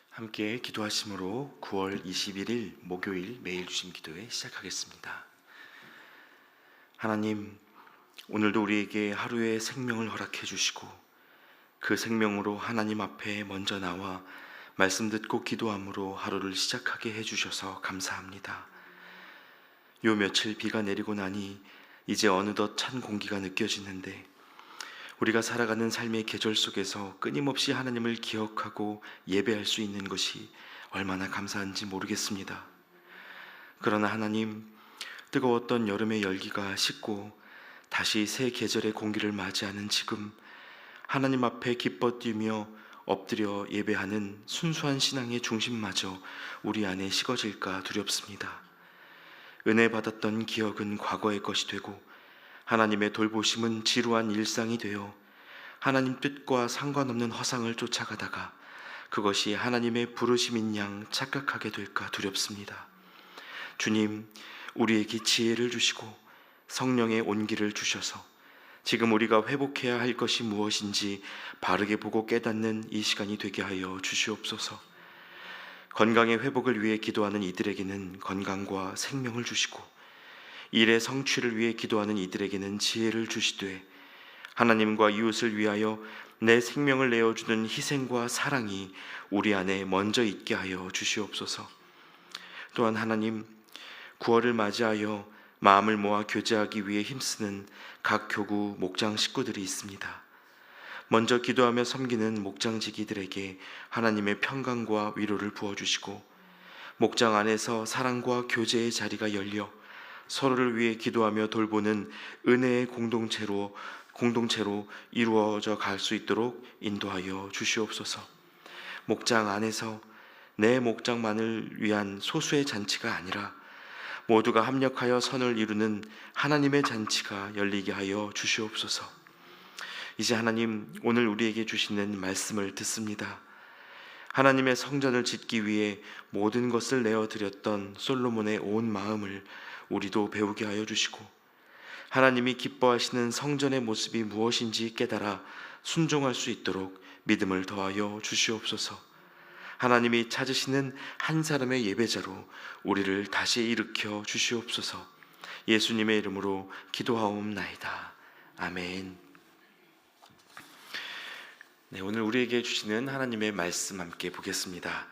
함께 기도하심으로 9월 21일 목요일 매일 주신 기도회 시작하겠습니다. 하나님, 오늘도 우리에게 하루의 생명을 허락해 주시고 그 생명으로 하나님 앞에 먼저 나와 말씀 듣고 기도함으로 하루를 시작하게 해주셔서 감사합니다. 요 며칠 비가 내리고 나니 이제 어느덧 찬 공기가 느껴지는데 우리가 살아가는 삶의 계절 속에서 끊임없이 하나님을 기억하고 예배할 수 있는 것이 얼마나 감사한지 모르겠습니다. 그러나 하나님, 뜨거웠던 여름의 열기가 식고 다시 새 계절의 공기를 맞이하는 지금 하나님 앞에 기뻐 뛰며 엎드려 예배하는 순수한 신앙의 중심마저 우리 안에 식어질까 두렵습니다. 은혜 받았던 기억은 과거의 것이 되고 하나님의 돌보심은 지루한 일상이 되어 하나님 뜻과 상관없는 허상을 쫓아가다가 그것이 하나님의 부르심인 양 착각하게 될까 두렵습니다. 주님, 우리에게 지혜를 주시고 성령의 온기를 주셔서 지금 우리가 회복해야 할 것이 무엇인지 바르게 보고 깨닫는 이 시간이 되게 하여 주시옵소서. 건강의 회복을 위해 기도하는 이들에게는 건강과 생명을 주시고 일의 성취를 위해 기도하는 이들에게는 지혜를 주시되 하나님과 이웃을 위하여 내 생명을 내어주는 희생과 사랑이 우리 안에 먼저 있게 하여 주시옵소서. 또한 하나님, 9월을 맞이하여 마음을 모아 교제하기 위해 힘쓰는 각 교구 목장 식구들이 있습니다. 먼저 기도하며 섬기는 목장지기들에게 하나님의 평강과 위로를 부어주시고 목장 안에서 사랑과 교제의 자리가 열려 서로를 위해 기도하며 돌보는 은혜의 공동체로 이루어져 갈 수 있도록 인도하여 주시옵소서. 목장 안에서 내 목장만을 위한 소수의 잔치가 아니라 모두가 합력하여 선을 이루는 하나님의 잔치가 열리게 하여 주시옵소서. 이제 하나님, 오늘 우리에게 주시는 말씀을 듣습니다. 하나님의 성전을 짓기 위해 모든 것을 내어드렸던 솔로몬의 온 마음을 우리도 배우게 하여 주시고 하나님이 기뻐하시는 성전의 모습이 무엇인지 깨달아 순종할 수 있도록 믿음을 더하여 주시옵소서. 하나님이 찾으시는 한 사람의 예배자로 우리를 다시 일으켜 주시옵소서. 예수님의 이름으로 기도하옵나이다. 아멘. 네, 오늘 우리에게 주시는 하나님의 말씀 함께 보겠습니다.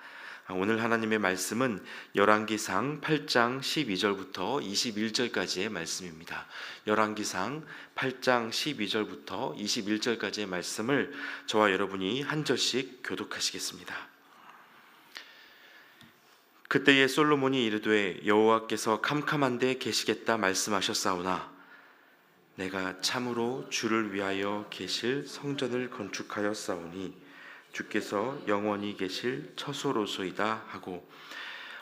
오늘 하나님의 말씀은 열왕기상 8장 12절부터 21절까지의 말씀입니다. 열왕기상 8장 12절부터 21절까지의 말씀을 저와 여러분이 한 절씩 교독하시겠습니다. 그때에 솔로몬이 이르되 여호와께서 캄캄한데 계시겠다 말씀하셨사오나 내가 참으로 주를 위하여 계실 성전을 건축하였사오니 주께서 영원히 계실 처소로소이다 하고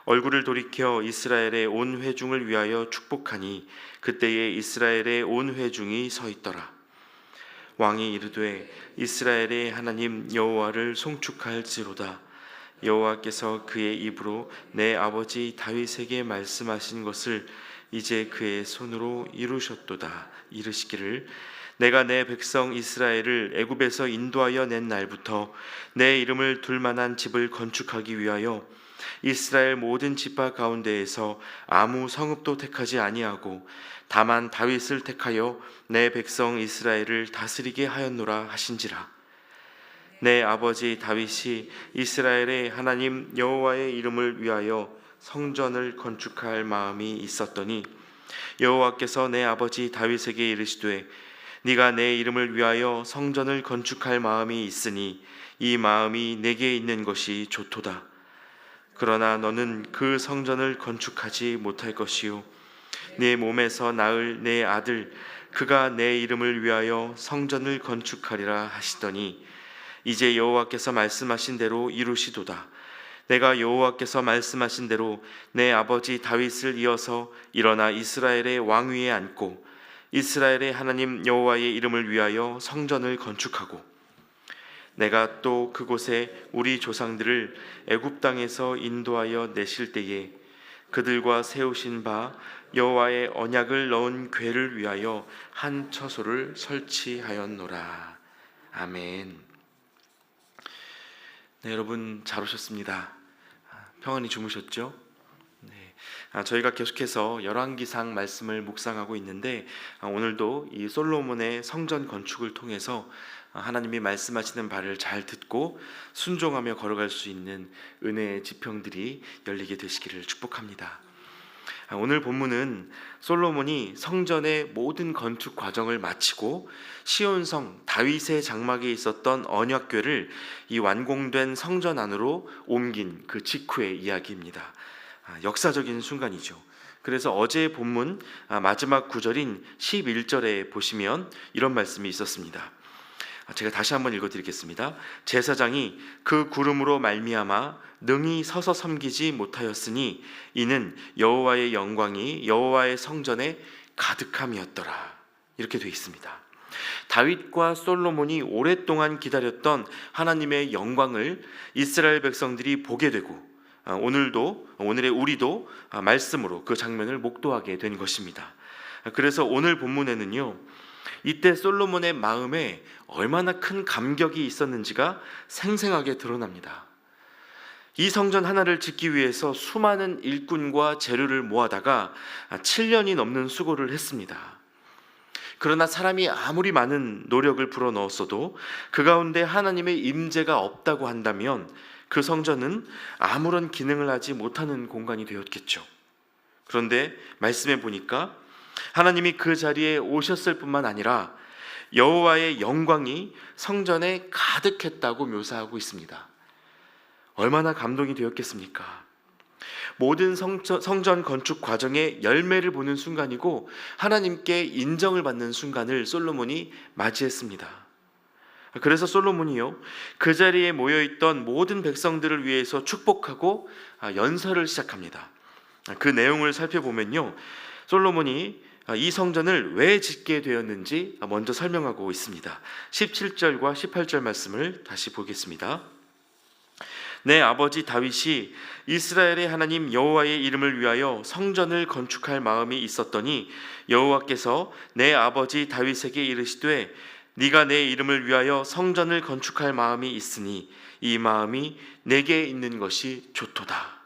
얼굴을 돌이켜 이스라엘의 온 회중을 위하여 축복하니 그때에 이스라엘의 온 회중이 서 있더라. 왕이 이르되 이스라엘의 하나님 여호와를 송축할지로다. 여호와께서 그의 입으로 내 아버지 다윗에게 말씀하신 것을 이제 그의 손으로 이루셨도다. 이르시기를 내가 내 백성 이스라엘을 애굽에서 인도하여 낸 날부터 내 이름을 둘 만한 집을 건축하기 위하여 이스라엘 모든 지파 가운데에서 아무 성읍도 택하지 아니하고 다만 다윗을 택하여 내 백성 이스라엘을 다스리게 하였노라 하신지라. 내 아버지 다윗이 이스라엘의 하나님 여호와의 이름을 위하여 성전을 건축할 마음이 있었더니 여호와께서 내 아버지 다윗에게 이르시되 네가 내 이름을 위하여 성전을 건축할 마음이 있으니 이 마음이 내게 있는 것이 좋도다. 그러나 너는 그 성전을 건축하지 못할 것이요 네 몸에서 낳을 내 아들 그가 내 이름을 위하여 성전을 건축하리라 하시더니 이제 여호와께서 말씀하신 대로 이루시도다. 내가 여호와께서 말씀하신 대로 내 아버지 다윗을 이어서 일어나 이스라엘의 왕위에 앉고 이스라엘의 하나님 여호와의 이름을 위하여 성전을 건축하고 내가 또 그곳에 우리 조상들을 애굽 땅에서 인도하여 내실 때에 그들과 세우신 바 여호와의 언약을 넣은 궤를 위하여 한 처소를 설치하였노라. 아멘. 네, 여러분 잘 오셨습니다. 평안히 주무셨죠? 네. 저희가 계속해서 열왕기상 말씀을 묵상하고 있는데 오늘도 이 솔로몬의 성전 건축을 통해서 하나님이 말씀하시는 바를 잘 듣고 순종하며 걸어갈 수 있는 은혜의 지평들이 열리게 되시기를 축복합니다. 오늘 본문은 솔로몬이 성전의 모든 건축 과정을 마치고 시온성 다윗의 장막에 있었던 언약궤를 이 완공된 성전 안으로 옮긴 그 직후의 이야기입니다. 역사적인 순간이죠. 그래서 어제의 본문 마지막 구절인 11절에 보시면 이런 말씀이 있었습니다. 제가 다시 한번 읽어드리겠습니다. 제사장이 그 구름으로 말미암아 능히 서서 섬기지 못하였으니 이는 여호와의 영광이 여호와의 성전에 가득함이었더라. 이렇게 되어 있습니다. 다윗과 솔로몬이 오랫동안 기다렸던 하나님의 영광을 이스라엘 백성들이 보게 되고 오늘의 우리도 말씀으로 그 장면을 목도하게 된 것입니다. 그래서 오늘 본문에는요, 이때 솔로몬의 마음에 얼마나 큰 감격이 있었는지가 생생하게 드러납니다. 이 성전 하나를 짓기 위해서 수많은 일꾼과 재료를 모아다가 7년이 넘는 수고를 했습니다. 그러나 사람이 아무리 많은 노력을 불어넣었어도 그 가운데 하나님의 임재가 없다고 한다면 그 성전은 아무런 기능을 하지 못하는 공간이 되었겠죠. 그런데 말씀해 보니까 하나님이 그 자리에 오셨을 뿐만 아니라 여호와의 영광이 성전에 가득했다고 묘사하고 있습니다. 얼마나 감동이 되었겠습니까? 모든 성전 건축 과정의 열매를 보는 순간이고 하나님께 인정을 받는 순간을 솔로몬이 맞이했습니다. 그래서 솔로몬이요, 그 자리에 모여있던 모든 백성들을 위해서 축복하고 연설을 시작합니다. 그 내용을 살펴보면요, 솔로몬이 이 성전을 왜 짓게 되었는지 먼저 설명하고 있습니다. 17절과 18절 말씀을 다시 보겠습니다. 내 아버지 다윗이 이스라엘의 하나님 여호와의 이름을 위하여 성전을 건축할 마음이 있었더니 여호와께서 내 아버지 다윗에게 이르시되 네가 내 이름을 위하여 성전을 건축할 마음이 있으니 이 마음이 내게 있는 것이 좋도다.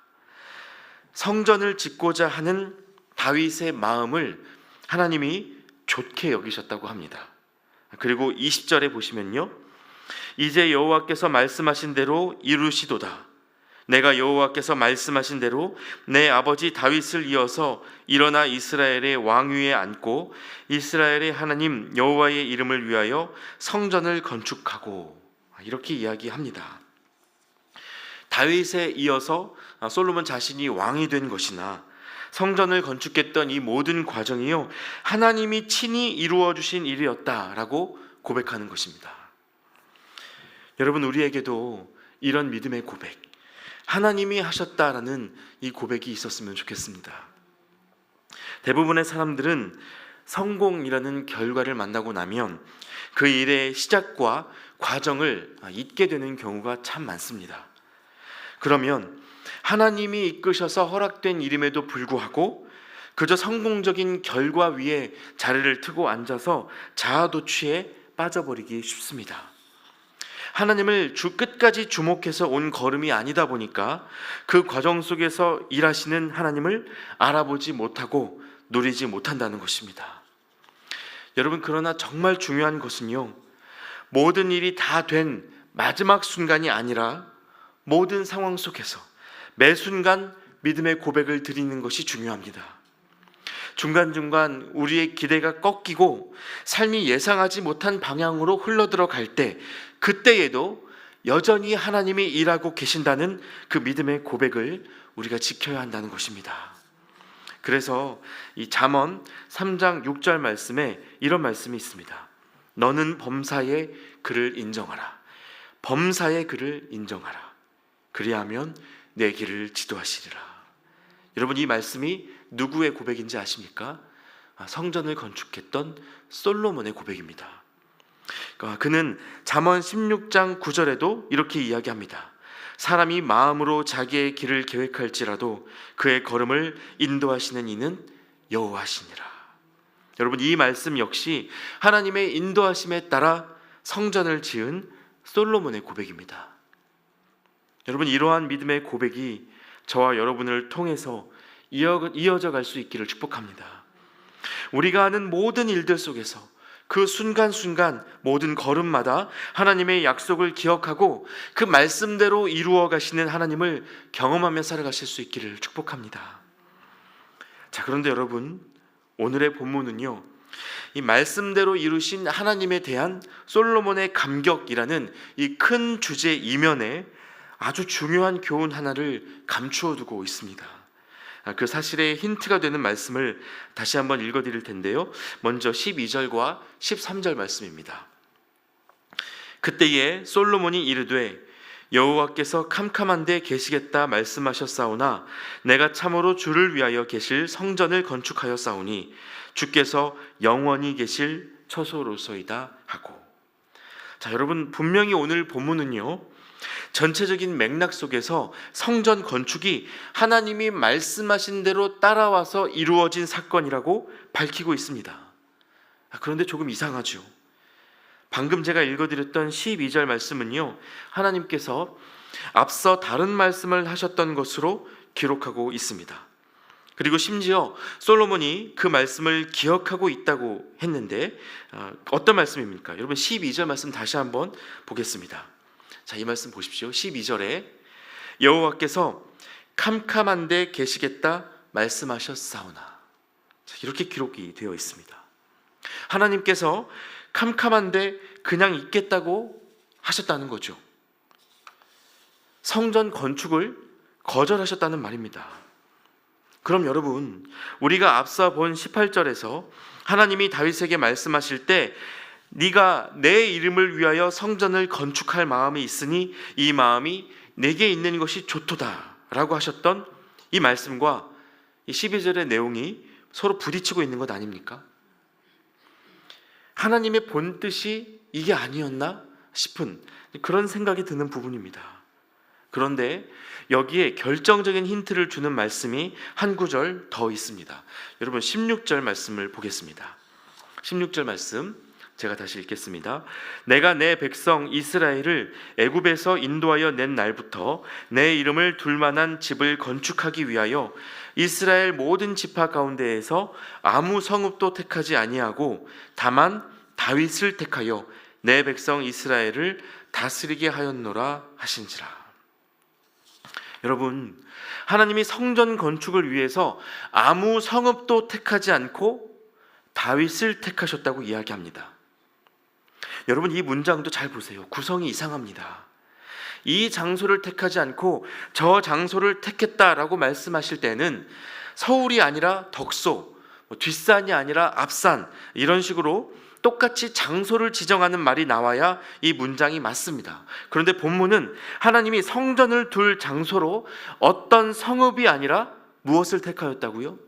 성전을 짓고자 하는 다윗의 마음을 하나님이 좋게 여기셨다고 합니다. 그리고 20절에 보시면요, 이제 여호와께서 말씀하신 대로 이루시도다. 내가 여호와께서 말씀하신 대로 내 아버지 다윗을 이어서 일어나 이스라엘의 왕위에 앉고 이스라엘의 하나님 여호와의 이름을 위하여 성전을 건축하고, 이렇게 이야기합니다. 다윗에 이어서 솔로몬 자신이 왕이 된 것이나 성전을 건축했던 이 모든 과정이요, 하나님이 친히 이루어 주신 일이었다라고 고백하는 것입니다. 여러분, 우리에게도 이런 믿음의 고백, 하나님이 하셨다라는 이 고백이 있었으면 좋겠습니다. 대부분의 사람들은 성공이라는 결과를 만나고 나면 그 일의 시작과 과정을 잊게 되는 경우가 참 많습니다. 그러면 하나님이 이끄셔서 허락된 일임에도 불구하고 그저 성공적인 결과 위에 자리를 트고 앉아서 자아도취에 빠져버리기 쉽습니다. 하나님을 끝까지 주목해서 온 걸음이 아니다 보니까 그 과정 속에서 일하시는 하나님을 알아보지 못하고 누리지 못한다는 것입니다. 여러분, 그러나 정말 중요한 것은요, 모든 일이 다 된 마지막 순간이 아니라 모든 상황 속에서 매 순간 믿음의 고백을 드리는 것이 중요합니다. 중간중간 우리의 기대가 꺾이고 삶이 예상하지 못한 방향으로 흘러들어갈 때, 그때에도 여전히 하나님이 일하고 계신다는 그 믿음의 고백을 우리가 지켜야 한다는 것입니다. 그래서 이 잠언 3장 6절 말씀에 이런 말씀이 있습니다. 너는 범사에 그를 인정하라. 범사에 그를 인정하라. 그리하면 내 길을 지도하시리라. 여러분, 이 말씀이 누구의 고백인지 아십니까? 성전을 건축했던 솔로몬의 고백입니다. 그는 잠언 16장 9절에도 이렇게 이야기합니다. 사람이 마음으로 자기의 길을 계획할지라도 그의 걸음을 인도하시는 이는 여호와시니라. 여러분, 이 말씀 역시 하나님의 인도하심에 따라 성전을 지은 솔로몬의 고백입니다. 여러분, 이러한 믿음의 고백이 저와 여러분을 통해서 이어져 갈 수 있기를 축복합니다. 우리가 하는 모든 일들 속에서 그 순간순간 모든 걸음마다 하나님의 약속을 기억하고 그 말씀대로 이루어 가시는 하나님을 경험하며 살아가실 수 있기를 축복합니다. 자, 그런데 여러분, 오늘의 본문은요, 이 말씀대로 이루신 하나님에 대한 솔로몬의 감격이라는 이 큰 주제 이면에 아주 중요한 교훈 하나를 감추어 두고 있습니다. 그 사실의 힌트가 되는 말씀을 다시 한번 읽어드릴 텐데요. 먼저 12절과 13절 말씀입니다. 그때에 솔로몬이 이르되 여호와께서 캄캄한 데 계시겠다 말씀하셨사오나 내가 참으로 주를 위하여 계실 성전을 건축하였사오니 주께서 영원히 계실 처소로소이다 하고. 자, 여러분, 분명히 오늘 본문은요, 전체적인 맥락 속에서 성전 건축이 하나님이 말씀하신 대로 따라와서 이루어진 사건이라고 밝히고 있습니다. 그런데 조금 이상하죠. 방금 제가 읽어드렸던 12절 말씀은요, 하나님께서 앞서 다른 말씀을 하셨던 것으로 기록하고 있습니다. 그리고 심지어 솔로몬이 그 말씀을 기억하고 있다고 했는데 어떤 말씀입니까? 여러분, 12절 말씀 다시 한번 보겠습니다. 자, 이 말씀 보십시오. 12절에 여호와께서 캄캄한 데 계시겠다 말씀하셨사오나. 자, 이렇게 기록이 되어 있습니다. 하나님께서 캄캄한데 그냥 있겠다고 하셨다는 거죠. 성전 건축을 거절하셨다는 말입니다. 그럼 여러분, 우리가 앞서 본 18절에서 하나님이 다윗에게 말씀하실 때 네가 내 이름을 위하여 성전을 건축할 마음이 있으니 이 마음이 내게 있는 것이 좋도다 라고 하셨던 이 말씀과 이 12절의 내용이 서로 부딪히고 있는 것 아닙니까? 하나님의 본 뜻이 이게 아니었나 싶은 그런 생각이 드는 부분입니다. 그런데 여기에 결정적인 힌트를 주는 말씀이 한 구절 더 있습니다. 여러분, 16절 말씀을 보겠습니다. 16절 말씀 제가 다시 읽겠습니다. 내가 내 백성 이스라엘을 애굽에서 인도하여 낸 날부터 내 이름을 둘 만한 집을 건축하기 위하여 이스라엘 모든 지파 가운데에서 아무 성읍도 택하지 아니하고 다만 다윗을 택하여 내 백성 이스라엘을 다스리게 하였노라 하신지라. 여러분, 하나님이 성전 건축을 위해서 아무 성읍도 택하지 않고 다윗을 택하셨다고 이야기합니다. 여러분, 이 문장도 잘 보세요. 구성이 이상합니다. 이 장소를 택하지 않고 저 장소를 택했다라고 말씀하실 때는 서울이 아니라 덕소, 뒷산이 아니라 앞산, 이런 식으로 똑같이 장소를 지정하는 말이 나와야 이 문장이 맞습니다. 그런데 본문은 하나님이 성전을 둘 장소로 어떤 성읍이 아니라 무엇을 택하였다고요?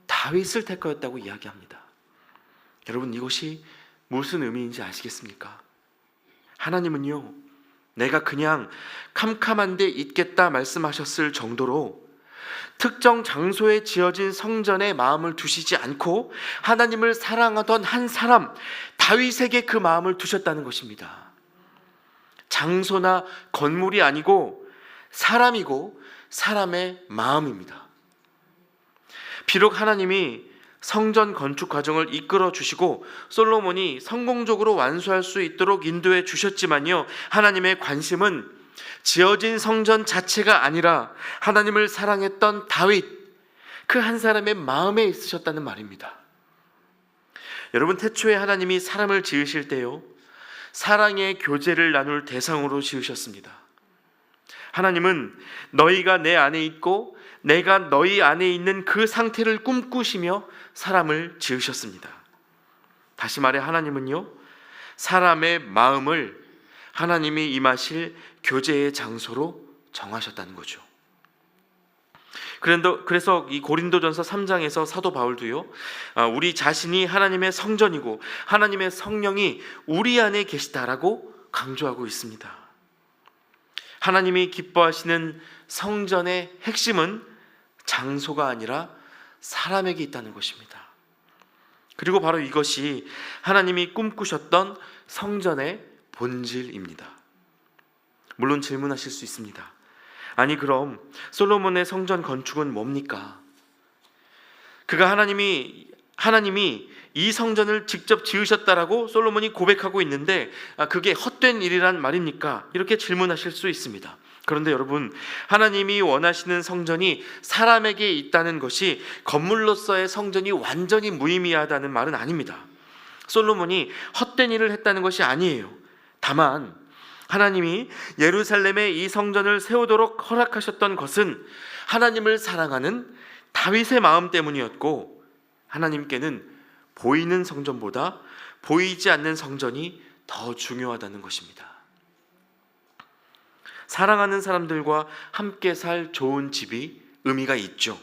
다윗을 택하였다고 이야기합니다. 여러분, 이것이 무슨 의미인지 아시겠습니까? 하나님은요, 내가 그냥 캄캄한 데 있겠다 말씀하셨을 정도로 특정 장소에 지어진 성전에 마음을 두시지 않고 하나님을 사랑하던 한 사람 다윗에게 그 마음을 두셨다는 것입니다. 장소나 건물이 아니고 사람이고 사람의 마음입니다. 비록 하나님이 성전 건축 과정을 이끌어 주시고 솔로몬이 성공적으로 완수할 수 있도록 인도해 주셨지만요, 하나님의 관심은 지어진 성전 자체가 아니라 하나님을 사랑했던 다윗, 그 한 사람의 마음에 있으셨다는 말입니다. 여러분, 태초에 하나님이 사람을 지으실 때요, 사랑의 교제를 나눌 대상으로 지으셨습니다. 하나님은 너희가 내 안에 있고 내가 너희 안에 있는 그 상태를 꿈꾸시며 사람을 지으셨습니다. 다시 말해, 하나님은요, 사람의 마음을 하나님이 임하실 교제의 장소로 정하셨다는 거죠. 그래서 이 고린도전서 3장에서 사도 바울도요, 우리 자신이 하나님의 성전이고 하나님의 성령이 우리 안에 계시다라고 강조하고 있습니다. 하나님이 기뻐하시는 성전의 핵심은 장소가 아니라 사람에게 있다는 것입니다. 그리고 바로 이것이 하나님이 꿈꾸셨던 성전의 본질입니다. 물론 질문하실 수 있습니다. 아니, 그럼 솔로몬의 성전 건축은 뭡니까? 하나님이 이 성전을 직접 지으셨다라고 솔로몬이 고백하고 있는데 그게 헛된 일이란 말입니까? 이렇게 질문하실 수 있습니다. 그런데 여러분, 하나님이 원하시는 성전이 사람에게 있다는 것이 건물로서의 성전이 완전히 무의미하다는 말은 아닙니다. 솔로몬이 헛된 일을 했다는 것이 아니에요. 다만 하나님이 예루살렘에 이 성전을 세우도록 허락하셨던 것은 하나님을 사랑하는 다윗의 마음 때문이었고, 하나님께는 보이는 성전보다 보이지 않는 성전이 더 중요하다는 것입니다. 사랑하는 사람들과 함께 살 좋은 집이 의미가 있죠.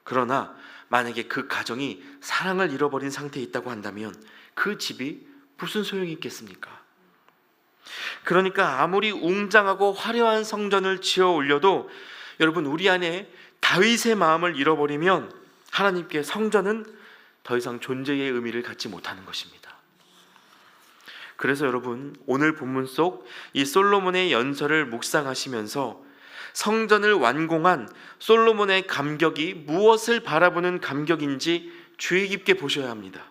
그러나 만약에 그 가정이 사랑을 잃어버린 상태에 있다고 한다면 그 집이 무슨 소용이 있겠습니까? 그러니까 아무리 웅장하고 화려한 성전을 지어 올려도 여러분, 우리 안에 다윗의 마음을 잃어버리면 하나님께 성전은 더 이상 존재의 의미를 갖지 못하는 것입니다. 그래서 여러분, 오늘 본문 속 이 솔로몬의 연설을 묵상하시면서 성전을 완공한 솔로몬의 감격이 무엇을 바라보는 감격인지 주의 깊게 보셔야 합니다.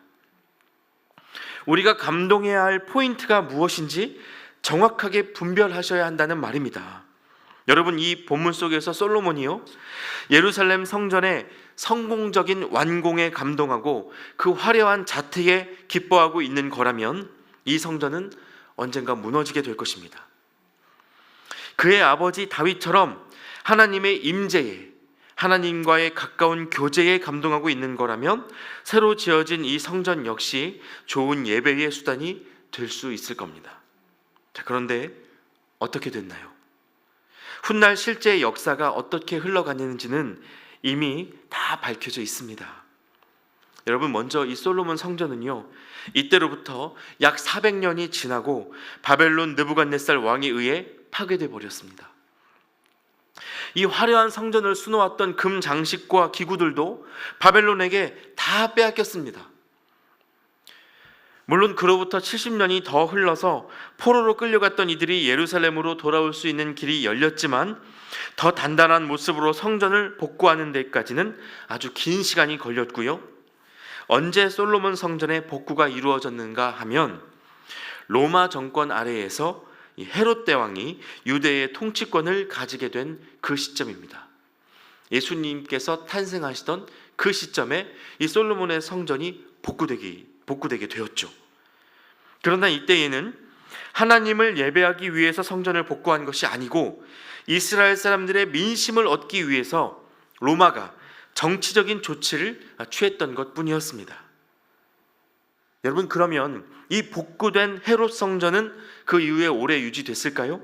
우리가 감동해야 할 포인트가 무엇인지 정확하게 분별하셔야 한다는 말입니다. 여러분, 이 본문 속에서 솔로몬이요, 예루살렘 성전의 성공적인 완공에 감동하고 그 화려한 자태에 기뻐하고 있는 거라면 이 성전은 언젠가 무너지게 될 것입니다. 그의 아버지 다윗처럼 하나님의 임재에, 하나님과의 가까운 교제에 감동하고 있는 거라면 새로 지어진 이 성전 역시 좋은 예배의 수단이 될 수 있을 겁니다. 자, 그런데 어떻게 됐나요? 훗날 실제 역사가 어떻게 흘러갔는지는 이미 다 밝혀져 있습니다. 여러분, 먼저 이 솔로몬 성전은요, 이때로부터 약 400년이 지나고 바벨론 느부갓네살 왕에 의해 파괴돼 버렸습니다. 이 화려한 성전을 수놓았던 금 장식과 기구들도 바벨론에게 다 빼앗겼습니다. 물론 그로부터 70년이 더 흘러서 포로로 끌려갔던 이들이 예루살렘으로 돌아올 수 있는 길이 열렸지만 더 단단한 모습으로 성전을 복구하는 데까지는 아주 긴 시간이 걸렸고요. 언제 솔로몬 성전의 복구가 이루어졌는가 하면 로마 정권 아래에서 헤롯 대왕이 유대의 통치권을 가지게 된 그 시점입니다. 예수님께서 탄생하시던 그 시점에 이 솔로몬의 성전이 복구되게 되었죠. 그러나 이때에는 하나님을 예배하기 위해서 성전을 복구한 것이 아니고 이스라엘 사람들의 민심을 얻기 위해서 로마가 정치적인 조치를 취했던 것뿐이었습니다. 여러분, 그러면 이 복구된 헤롯 성전은 그 이후에 오래 유지됐을까요?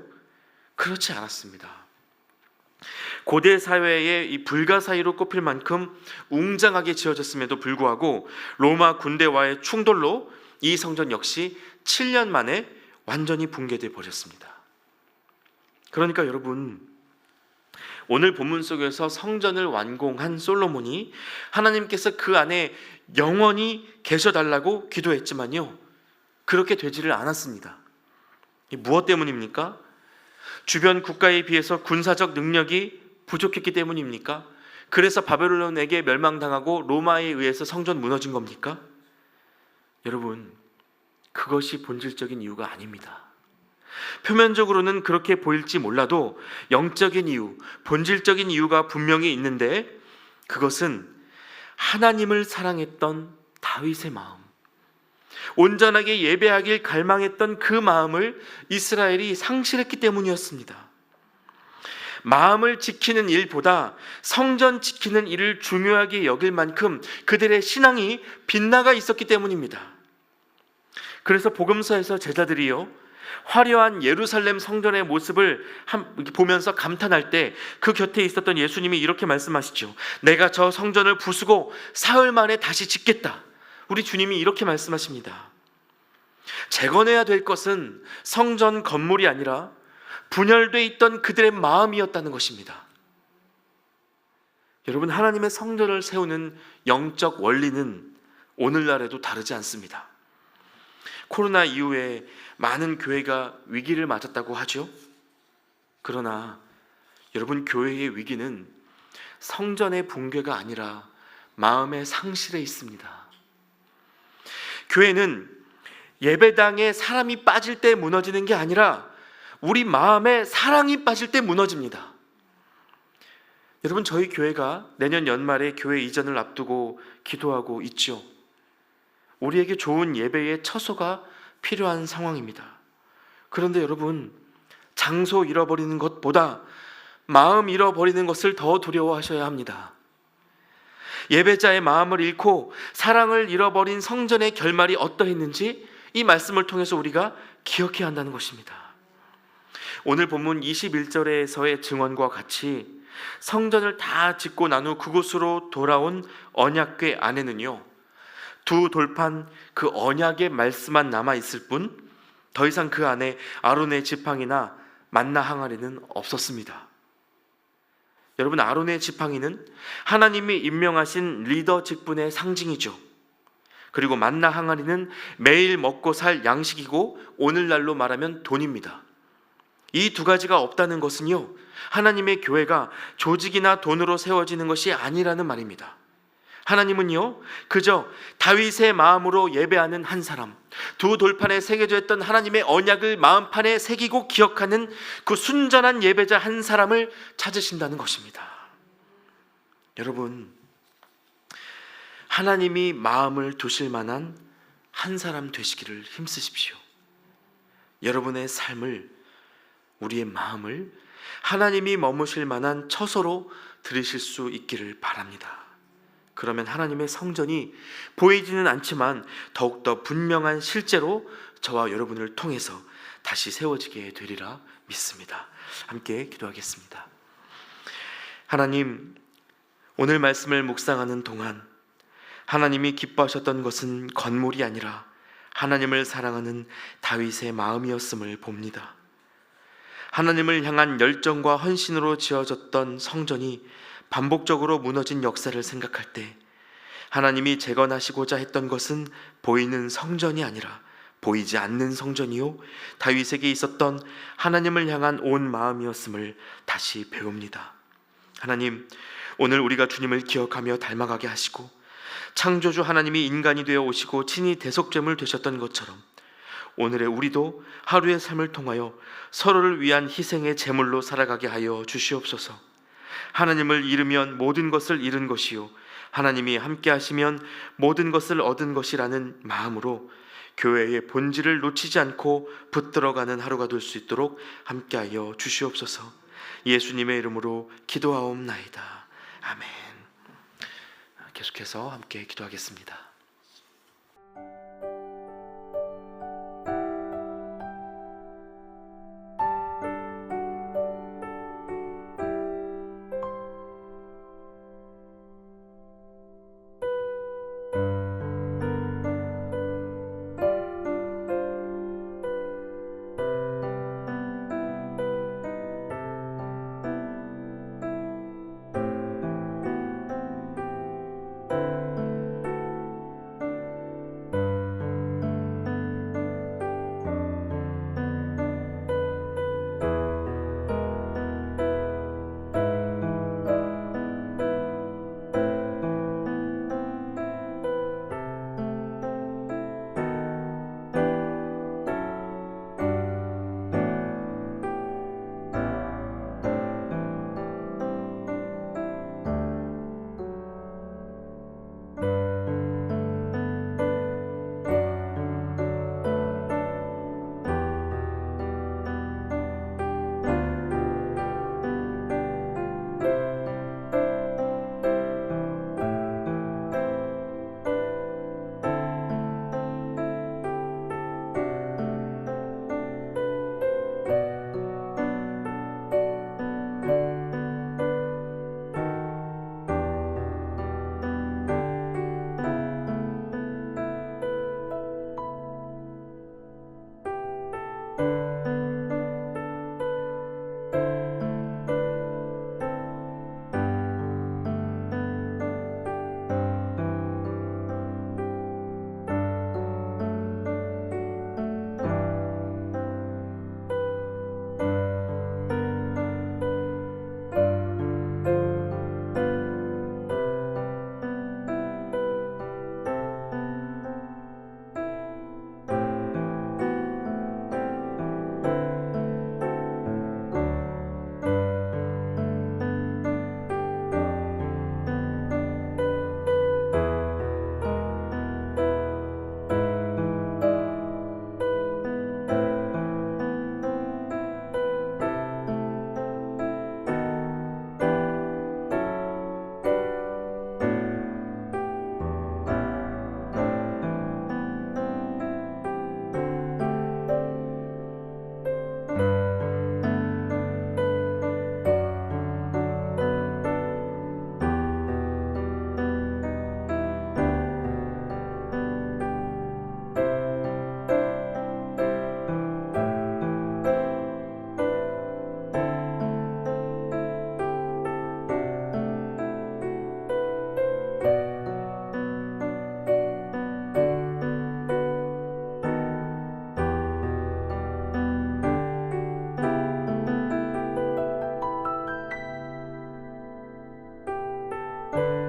그렇지 않았습니다. 고대 사회의 이 불가사의로 꼽힐 만큼 웅장하게 지어졌음에도 불구하고 로마 군대와의 충돌로 이 성전 역시 7년 만에 완전히 붕괴돼 버렸습니다. 그러니까 여러분, 오늘 본문 속에서 성전을 완공한 솔로몬이 하나님께서 그 안에 영원히 계셔달라고 기도했지만요, 그렇게 되지를 않았습니다. 무엇 때문입니까? 주변 국가에 비해서 군사적 능력이 부족했기 때문입니까? 그래서 바벨론에게 멸망당하고 로마에 의해서 성전 무너진 겁니까? 여러분, 그것이 본질적인 이유가 아닙니다. 표면적으로는 그렇게 보일지 몰라도 영적인 이유, 본질적인 이유가 분명히 있는데 그것은 하나님을 사랑했던 다윗의 마음, 온전하게 예배하길 갈망했던 그 마음을 이스라엘이 상실했기 때문이었습니다. 마음을 지키는 일보다 성전 지키는 일을 중요하게 여길 만큼 그들의 신앙이 빗나가 있었기 때문입니다. 그래서 복음서에서 제자들이요, 화려한 예루살렘 성전의 모습을 보면서 감탄할 때 그 곁에 있었던 예수님이 이렇게 말씀하시죠. 내가 저 성전을 부수고 사흘 만에 다시 짓겠다. 우리 주님이 이렇게 말씀하십니다. 재건해야 될 것은 성전 건물이 아니라 분열돼 있던 그들의 마음이었다는 것입니다. 여러분, 하나님의 성전을 세우는 영적 원리는 오늘날에도 다르지 않습니다. 코로나 이후에 많은 교회가 위기를 맞았다고 하죠. 그러나 여러분, 교회의 위기는 성전의 붕괴가 아니라 마음의 상실에 있습니다. 교회는 예배당에 사람이 빠질 때 무너지는 게 아니라 우리 마음에 사랑이 빠질 때 무너집니다. 여러분, 저희 교회가 내년 연말에 교회 이전을 앞두고 기도하고 있죠. 우리에게 좋은 예배의 처소가 필요한 상황입니다. 그런데 여러분, 장소 잃어버리는 것보다 마음 잃어버리는 것을 더 두려워하셔야 합니다. 예배자의 마음을 잃고 사랑을 잃어버린 성전의 결말이 어떠했는지 이 말씀을 통해서 우리가 기억해야 한다는 것입니다. 오늘 본문 21절에서의 증언과 같이 성전을 다 짓고 난 후 그곳으로 돌아온 언약궤 안에는요, 두 돌판 그 언약의 말씀만 남아 있을 뿐 더 이상 그 안에 아론의 지팡이나 만나 항아리는 없었습니다. 여러분, 아론의 지팡이는 하나님이 임명하신 리더 직분의 상징이죠. 그리고 만나 항아리는 매일 먹고 살 양식이고 오늘날로 말하면 돈입니다. 이 두 가지가 없다는 것은요, 하나님의 교회가 조직이나 돈으로 세워지는 것이 아니라는 말입니다. 하나님은요, 그저 다윗의 마음으로 예배하는 한 사람, 두 돌판에 새겨져 있던 하나님의 언약을 마음판에 새기고 기억하는 그 순전한 예배자 한 사람을 찾으신다는 것입니다. 여러분, 하나님이 마음을 두실 만한 한 사람 되시기를 힘쓰십시오. 여러분의 삶을, 우리의 마음을 하나님이 머무실 만한 처소로 들이실 수 있기를 바랍니다. 그러면 하나님의 성전이 보이지는 않지만 더욱더 분명한 실제로 저와 여러분을 통해서 다시 세워지게 되리라 믿습니다. 함께 기도하겠습니다. 하나님, 오늘 말씀을 묵상하는 동안 하나님이 기뻐하셨던 것은 건물이 아니라 하나님을 사랑하는 다윗의 마음이었음을 봅니다. 하나님을 향한 열정과 헌신으로 지어졌던 성전이 반복적으로 무너진 역사를 생각할 때 하나님이 재건하시고자 했던 것은 보이는 성전이 아니라 보이지 않는 성전이요, 다윗에게 있었던 하나님을 향한 온 마음이었음을 다시 배웁니다. 하나님, 오늘 우리가 주님을 기억하며 닮아가게 하시고 창조주 하나님이 인간이 되어 오시고 친히 대속죄물 되셨던 것처럼 오늘의 우리도 하루의 삶을 통하여 서로를 위한 희생의 제물로 살아가게 하여 주시옵소서. 하나님을 잃으면 모든 것을 잃은 것이요, 하나님이 함께 하시면 모든 것을 얻은 것이라는 마음으로 교회의 본질을 놓치지 않고 붙들어가는 하루가 될 수 있도록 함께하여 주시옵소서. 예수님의 이름으로 기도하옵나이다. 아멘. 계속해서 함께 기도하겠습니다. 아멘.